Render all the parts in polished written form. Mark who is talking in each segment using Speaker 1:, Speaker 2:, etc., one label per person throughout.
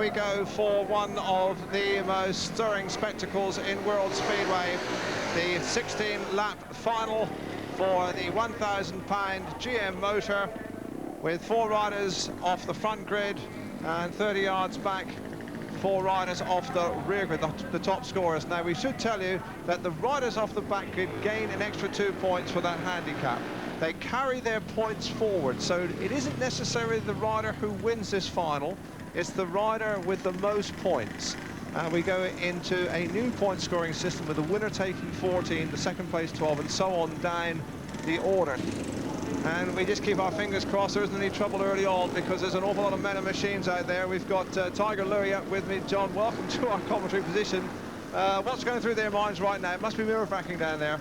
Speaker 1: here we go for one of the most stirring spectacles in World Speedway. The 16-lap final for the 1,000-pound GM motor, with 4 riders off the front grid and 30 yards back, 4 riders off the rear grid, the top scorers. Now, we should tell you that the riders off the back grid gain an extra 2 points for that handicap. They carry their points forward, so it isn't necessarily the rider who wins this final, it's the rider with the most points. We go into a new point scoring system with the winner taking 14, the second place 12, and so on down the order. And we just keep our fingers crossed there isn't any trouble early on, because there's an awful lot of men and machines out there. We've got Tiger Louis up with me. John, welcome to our commentary position. What's going through their minds right now? It must be nerve-wracking down there.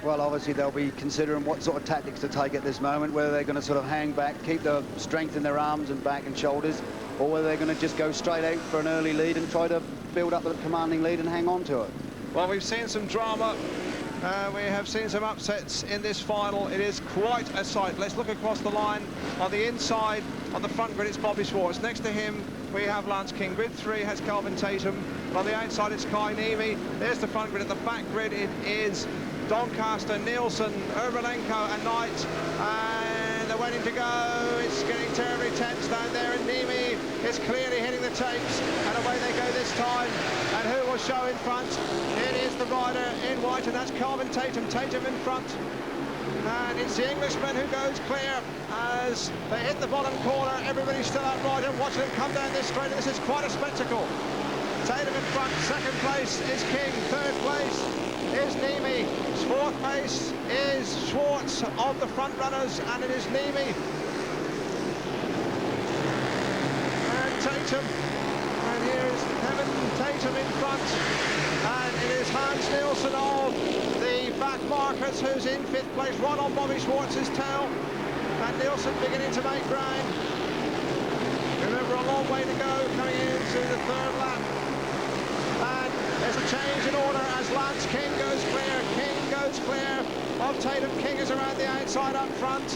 Speaker 2: Well, obviously they'll be considering what sort of tactics to take at this moment, whether they're going to sort of hang back, keep the strength in their arms and back and shoulders, or whether they're going to just go straight out for an early lead and try to build up a commanding lead and hang on to it.
Speaker 1: Well, we've seen some drama. We have seen some upsets in this final. It is quite a sight. Let's look across the line. On the inside, on the front grid, it's Bobby Schwarz. Next to him, we have Lance King. Grid 3 has Kelvin Tatum. And on the outside, it's Niemi. There's the front grid. At the back grid, it is Doncaster, Nielsen, Ermolenko and Knight. And they're waiting to go. It's getting terribly tense down there. And Niemi is clearly hitting the tapes. And away they go this time. And who will show in front? It is the rider in white, and that's Kelvin Tatum. Tatum in front. And it's the Englishman who goes clear as they hit the bottom corner. Everybody's still outright and watching them come down this straight. And this is quite a spectacle. Tatum in front. Second place is King. Third place is Niemi. Fourth place is Schwarz of the front runners, and it is Niemi and Tatum. And here is Kevin Tatum in front, and it is Hans Nielsen of the back markers who's in 5th place, right on Bobby Schwartz's tail, and Nielsen beginning to make ground. Remember, a long way to go coming into the 3rd lap. And there's a change in order as Lance King goes clear. King goes clear of Tatum. King is around the outside up front.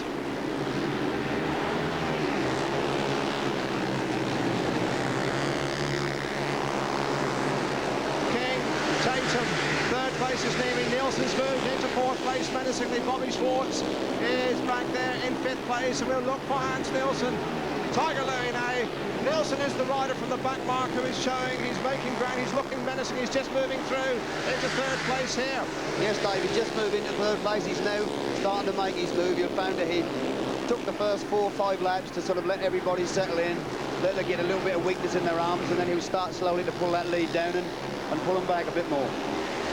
Speaker 1: King, Tatum, 3rd place is Niemi. Nielsen's moved into 4th place menacingly. Bobby Schwarz is back there in 5th place, and we'll look for Hans Nielsen. Tiger Louis now. Nielsen is the rider from the back mark who is showing. He's making ground. He's looking menacing. He's just moving through into 3rd place here.
Speaker 2: Yes, David, just moved into 3rd place. He's now starting to make his move. You'll find that he took the first 4 or 5 laps to sort of let everybody settle in, let them get a little bit of weakness in their arms, and then he'll start slowly to pull that lead down and pull them back a bit more.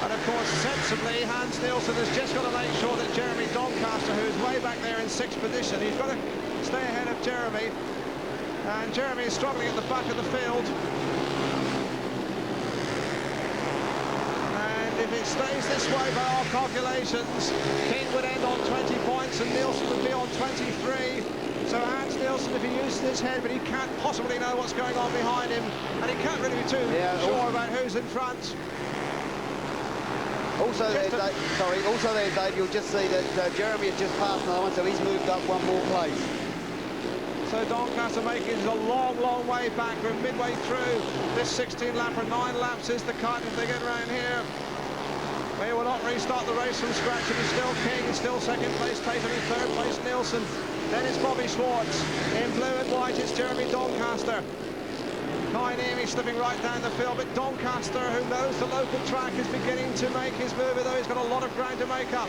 Speaker 1: And of course, sensibly, Hans Nielsen has just got to make sure that Jeremy Doncaster, who's way back there in 6th position, he's got to stay ahead of Jeremy. And Jeremy is struggling at the back of the field. And if it stays this way by our calculations, King would end on 20 points and Nielsen would be on 23. So Hans Nielsen, if he uses his head, but he can't possibly know what's going on behind him, and he can't really be too sure about who's in front.
Speaker 2: Also there, Dave, you'll just see that Jeremy has just passed another one, so he's moved up 1 more place.
Speaker 1: So Doncaster making a long, long way back. We're midway through this 16-lapper. 9 laps is the cut if they get around here. They will not restart the race from scratch. It is still King, it's still 2nd place Tatum, in 3rd place Nielsen. Then it's Bobby Schwarz. In blue and white it's Jeremy Doncaster. Niemi slipping right down the field, but Doncaster, who knows the local track, is beginning to make his move, though he's got a lot of ground to make up.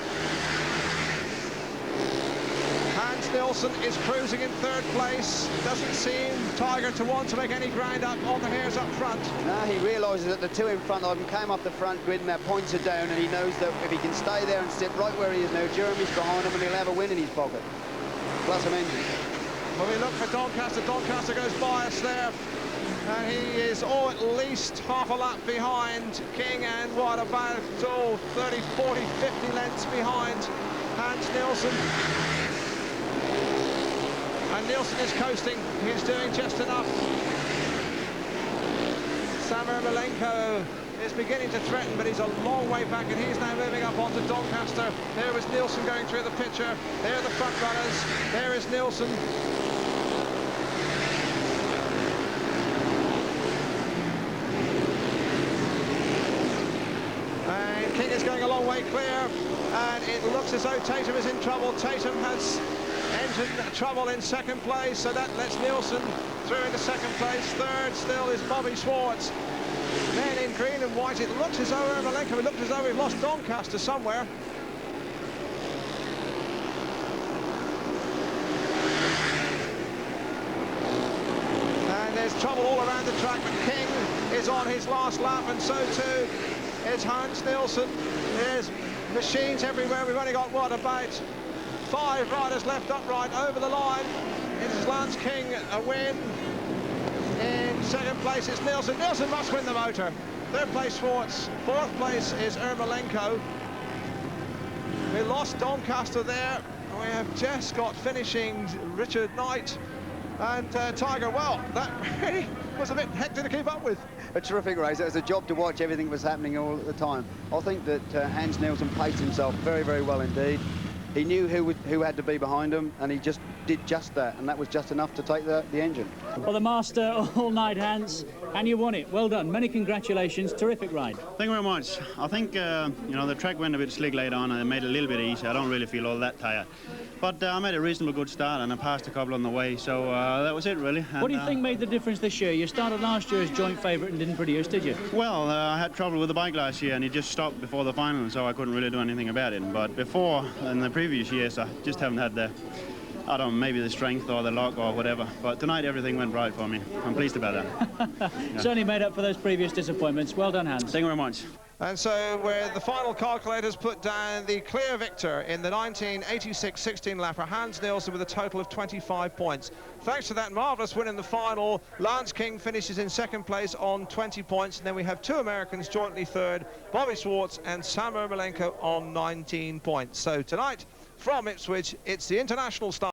Speaker 1: Hans Nielsen is cruising in 3rd place. Doesn't seem Tiger to want to make any ground up on the hares up front.
Speaker 2: No, he realises that the 2 in front of him came up the front grid and their points are down, and he knows that if he can stay there and sit right where he is now, Jeremy's behind him and he'll have a win in his pocket. Plus some engine.
Speaker 1: Well, we look for Doncaster. Doncaster goes by us there. And he is at least half a lap behind King, and what about 30, 40, 50 lengths behind Hans Nielsen. And Nielsen is coasting. He's doing just enough. Ermolenko is beginning to threaten, but he's a long way back, and he's now moving up onto Doncaster. There was Nielsen going through the picture. There are the front runners. There is Nielsen. is going a long way clear, and it looks as though Tatum is in trouble. Tatum has entered trouble in second place, so that lets Nielsen through into second place. Third still is Bobby Schwarz. Then in green and white, it looks as though Ermolenko, it looked as though we've lost Doncaster somewhere. And there's trouble all around the track, but King is on his last lap, and so too is Hans Nielsen. There's machines everywhere. We've only got, what, about 5 riders left upright over the line. It is Lance King a win. In second place it's Nielsen. Nielsen must win the motor. Third place Schwarz. Fourth place is Ermolenko. We lost Doncaster there. We have just got finishing Richard Knight and Tiger. Well, that really was a bit hectic to keep up with.
Speaker 2: A terrific race. It was a job to watch everything that was happening all the time. I think that Hans Nielsen paced himself very, very well indeed. He knew who had to be behind him, and he just did just that, and that was just enough to take the engine.
Speaker 3: Well, the master all night, Hans, and you won it. Well done. Many congratulations. Terrific ride.
Speaker 4: Thank you very much. I think, you know, the track went a bit slick later on, and it made it a little bit easier. I don't really feel all that tired. But I made a reasonably good start, and I passed a couple on the way, so that was it, really. And,
Speaker 3: what do you think made the difference this year? You started last year as joint favourite and didn't produce, did you?
Speaker 4: Well, I had trouble with the bike last year, and it just stopped before the final, so I couldn't really do anything about it. But before, in the previous years, I just haven't had the, I don't know, maybe the strength or the luck or whatever. But tonight, everything went right for me. I'm pleased about that.
Speaker 3: Yeah. Certainly made up for those previous disappointments. Well done, Hans.
Speaker 4: Thank you very much.
Speaker 1: And so where the final calculators put down the clear victor in the 1986 16-lapper, Hans Nielsen, with a total of 25 points. Thanks to that marvellous win in the final, Lance King finishes in second place on 20 points, and then we have 2 Americans jointly third, Bobby Schwarz and Sam Ermolenko on 19 points. So tonight, from Ipswich, it's the international start.